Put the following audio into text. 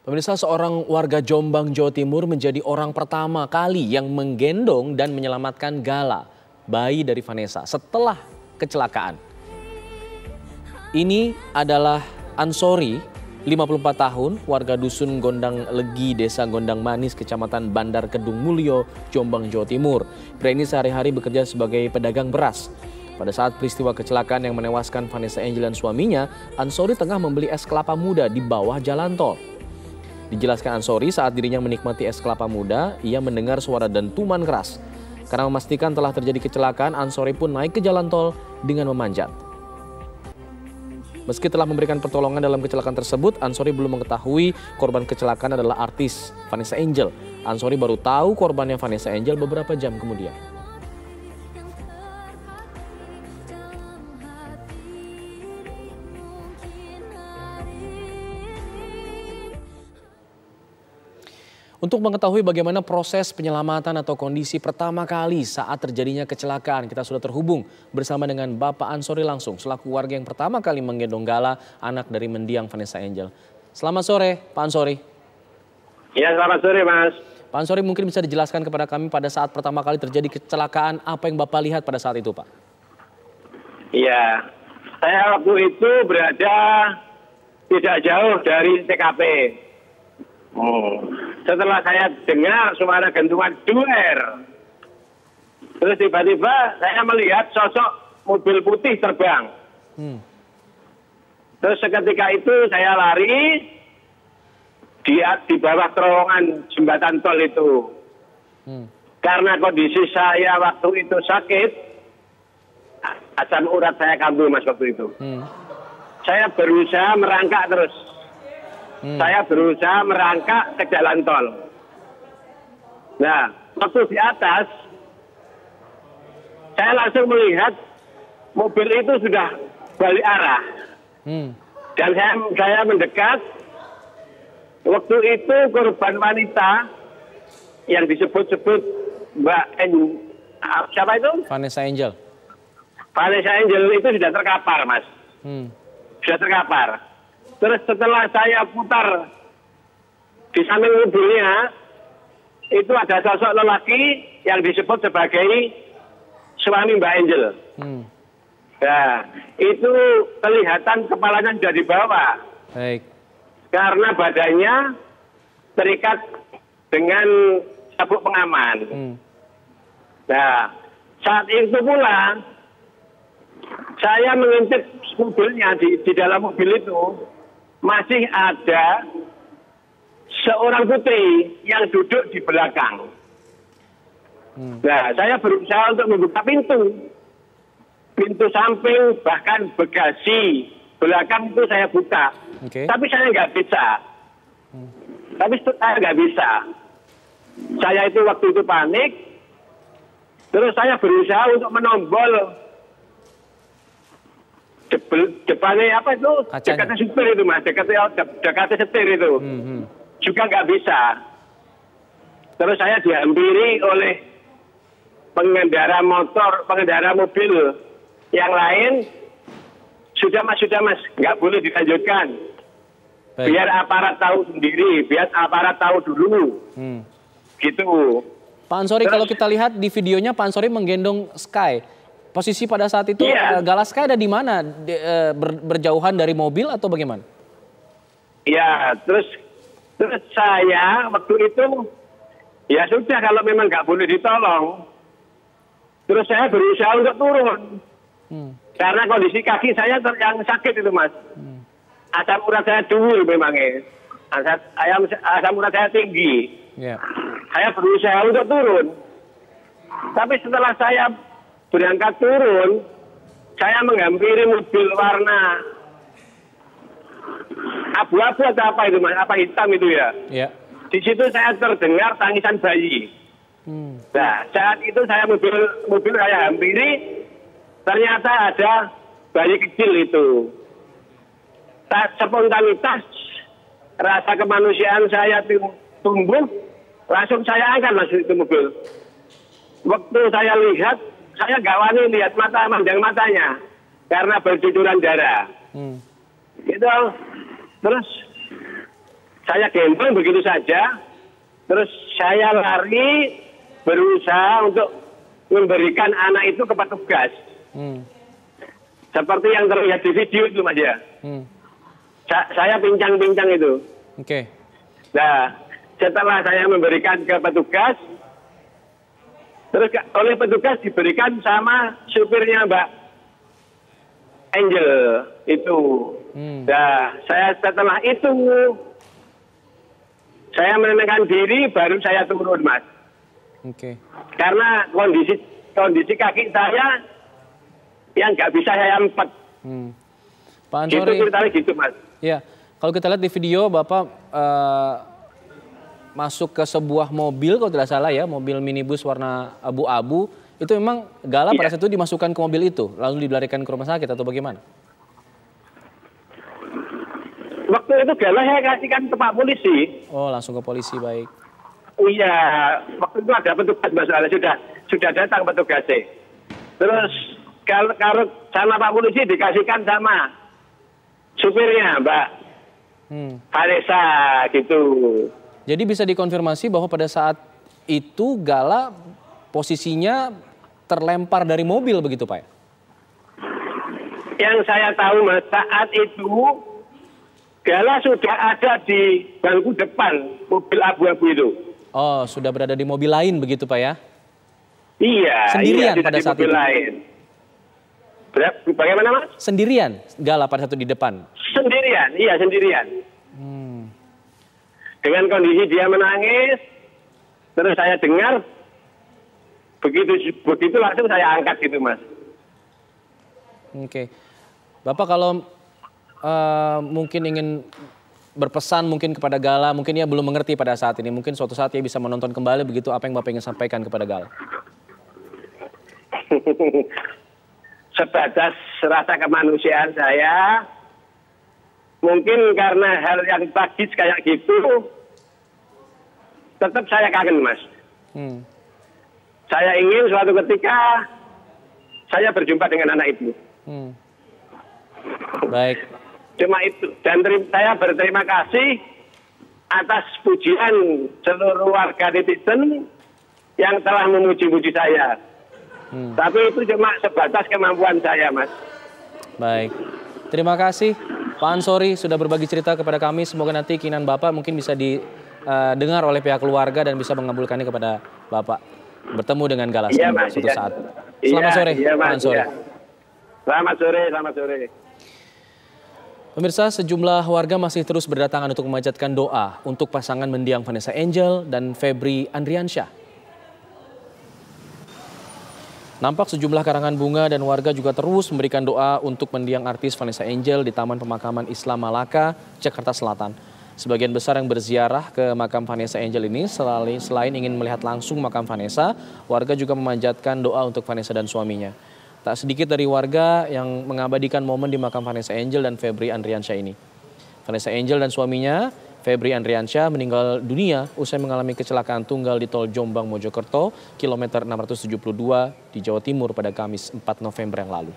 Pemirsa, seorang warga Jombang, Jawa Timur menjadi orang pertama kali yang menggendong dan menyelamatkan Gala, bayi dari Vanessa, setelah kecelakaan. Ini adalah Ansori, 54 tahun, warga dusun Gondang Legi, desa Gondang Manis, kecamatan Bandar Kedung Mulyo, Jombang, Jawa Timur. Pria ini sehari-hari bekerja sebagai pedagang beras. Pada saat peristiwa kecelakaan yang menewaskan Vanessa Angel dan suaminya, Ansori tengah membeli es kelapa muda di bawah jalan tol. Dijelaskan Ansori, saat dirinya menikmati es kelapa muda, ia mendengar suara dentuman keras. Karena memastikan telah terjadi kecelakaan, Ansori pun naik ke jalan tol dengan memanjat. Meski telah memberikan pertolongan dalam kecelakaan tersebut, Ansori belum mengetahui korban kecelakaan adalah artis Vanessa Angel. Ansori baru tahu korbannya Vanessa Angel beberapa jam kemudian. Untuk mengetahui bagaimana proses penyelamatan atau kondisi pertama kali saat terjadinya kecelakaan, kita sudah terhubung bersama dengan Bapak Ansori langsung, selaku warga yang pertama kali menggendong Gala, anak dari mendiang Vanessa Angel. Selamat sore, Pak Ansori. Ya, selamat sore, Mas. Pak Ansori, mungkin bisa dijelaskan kepada kami pada saat pertama kali terjadi kecelakaan, apa yang Bapak lihat pada saat itu, Pak? Iya, saya waktu itu berada tidak jauh dari TKP. Setelah saya dengar suara gantungan duer, terus tiba-tiba saya melihat sosok mobil putih terbang. Terus seketika itu saya lari di bawah terowongan jembatan tol itu. Karena kondisi saya waktu itu sakit, asam urat saya kambuh, Mas, waktu itu. Saya berusaha merangkak terus. Saya berusaha merangkak ke jalan tol. Nah, waktu di atas, saya langsung melihat mobil itu sudah balik arah. Dan saya mendekat. Waktu itu korban wanita yang disebut-sebut Mbak siapa itu? Vanessa Angel. Vanessa Angel itu sudah terkapar, Mas. Sudah terkapar. Terus setelah saya putar di samping mobilnya, itu ada sosok lelaki yang disebut sebagai suami Mbak Angel. Nah, itu kelihatan kepalanya sudah di bawah. Baik. Karena badannya terikat dengan sabuk pengaman. Nah, saat itu pula saya mengintip mobilnya, di dalam mobil itu masih ada seorang putri yang duduk di belakang. Nah, saya berusaha untuk membuka pintu samping, bahkan bagasi belakang itu saya buka. Tapi saya nggak bisa. Saya itu waktu itu panik. Terus saya berusaha untuk menombol depannya apa itu? Dekatnya supir itu, Mas. Dekatnya setir itu. Juga nggak bisa. Terus saya dihampiri oleh pengendara mobil yang lain. Sudah mas, nggak boleh dilanjutkan. Baik. Biar aparat tahu sendiri, biar aparat tahu dulu. Gitu. Pak Ansori, kalau kita lihat di videonya Pak Ansori menggendong Sky. Posisi pada saat itu Gala Sky ada di mana? Berjauhan dari mobil atau bagaimana? Iya, terus saya waktu itu ya sudah, kalau memang nggak boleh ditolong. Terus saya berusaha untuk turun. Karena kondisi kaki saya yang sakit itu, Mas. Asam urat saya dhuwur memangnya. Asam urat saya tinggi. Saya berusaha untuk turun. Tapi setelah saya berangkat turun, saya menghampiri mobil warna abu-abu atau apa itu, Mas? Apa hitam itu ya? Di situ saya terdengar tangisan bayi. Nah, saat itu saya mobil saya hampiri, ternyata ada bayi kecil itu. Spontanitas, rasa kemanusiaan saya tumbuh, langsung saya angkat masuk itu mobil. Waktu saya lihat, saya nggak wani lihat mandang matanya karena bercucuran darah. Gitu. Terus saya gendong begitu saja. Terus saya lari berusaha untuk memberikan anak itu ke petugas. Seperti yang terlihat di video itu Mas ya. Saya pincang-pincang itu. Oke. Nah, setelah saya memberikan ke petugas, terus oleh petugas diberikan sama supirnya Mbak Angel itu. Nah, saya setelah itu saya menenangkan diri, baru saya turun Mas. Oke. Karena kondisi kaki saya yang nggak bisa saya empet. Pak Ansori, Gitu ceritanya gitu Mas. ya, kalau kita lihat di video Bapak masuk ke sebuah mobil kalau tidak salah ya, mobil minibus warna abu-abu, itu memang Gala pada saat itu dimasukkan ke mobil itu, lalu dilarikan ke rumah sakit atau bagaimana? Waktu itu Gala saya kasihkan ke Pak Polisi. Oh, langsung ke polisi, baik. Iya, waktu itu ada petugas masalah sudah datang petugasnya. Terus kalau sama Pak Polisi dikasihkan sama supirnya Mbak Vanessa gitu. Jadi bisa dikonfirmasi bahwa pada saat itu Gala posisinya terlempar dari mobil begitu Pak? Yang saya tahu Mas, saat itu Gala sudah ada di bangku depan mobil abu-abu itu. Oh, sudah berada di mobil lain begitu Pak ya? Iya. Sendirian pada saat itu? Lain. Bagaimana Mas? Sendirian Gala pada saat itu di depan? Sendirian, iya sendirian. Dengan kondisi dia menangis, terus saya dengar, begitu langsung saya angkat gitu Mas. Oke. Bapak kalau mungkin ingin berpesan mungkin kepada Gala, mungkin ia belum mengerti pada saat ini, mungkin suatu saat ia bisa menonton kembali begitu, apa yang Bapak ingin sampaikan kepada Gala? Sebatas rasa kemanusiaan saya, mungkin karena hal yang tragis kayak gitu, tetap saya kangen Mas. Saya ingin suatu ketika saya berjumpa dengan anak itu. Baik. Cuma itu. Dan saya berterima kasih atas pujian seluruh warga netizen yang telah memuji-muji saya. Tapi itu cuma sebatas kemampuan saya Mas. Baik. Terima kasih Pak Ansori sudah berbagi cerita kepada kami. Semoga nanti keinginan Bapak mungkin bisa didengar oleh pihak keluarga dan bisa mengabulkannya kepada Bapak. Bertemu dengan Gala suatu saat. Selamat sore Pak Ansori. Selamat sore, selamat sore. Pemirsa, sejumlah warga masih terus berdatangan untuk memanjatkan doa untuk pasangan mendiang Vanessa Angel dan Febri Andriansyah. Nampak sejumlah karangan bunga dan warga juga terus memberikan doa untuk mendiang artis Vanessa Angel di Taman Pemakaman Islam Malaka, Jakarta Selatan. Sebagian besar yang berziarah ke makam Vanessa Angel ini selain ingin melihat langsung makam Vanessa, warga juga memanjatkan doa untuk Vanessa dan suaminya. Tak sedikit dari warga yang mengabadikan momen di makam Vanessa Angel dan Febri Andriansyah ini. Vanessa Angel dan suaminya, Febri Andriansyah, meninggal dunia usai mengalami kecelakaan tunggal di tol Jombang Mojokerto, kilometer 672 di Jawa Timur pada Kamis 4 November yang lalu.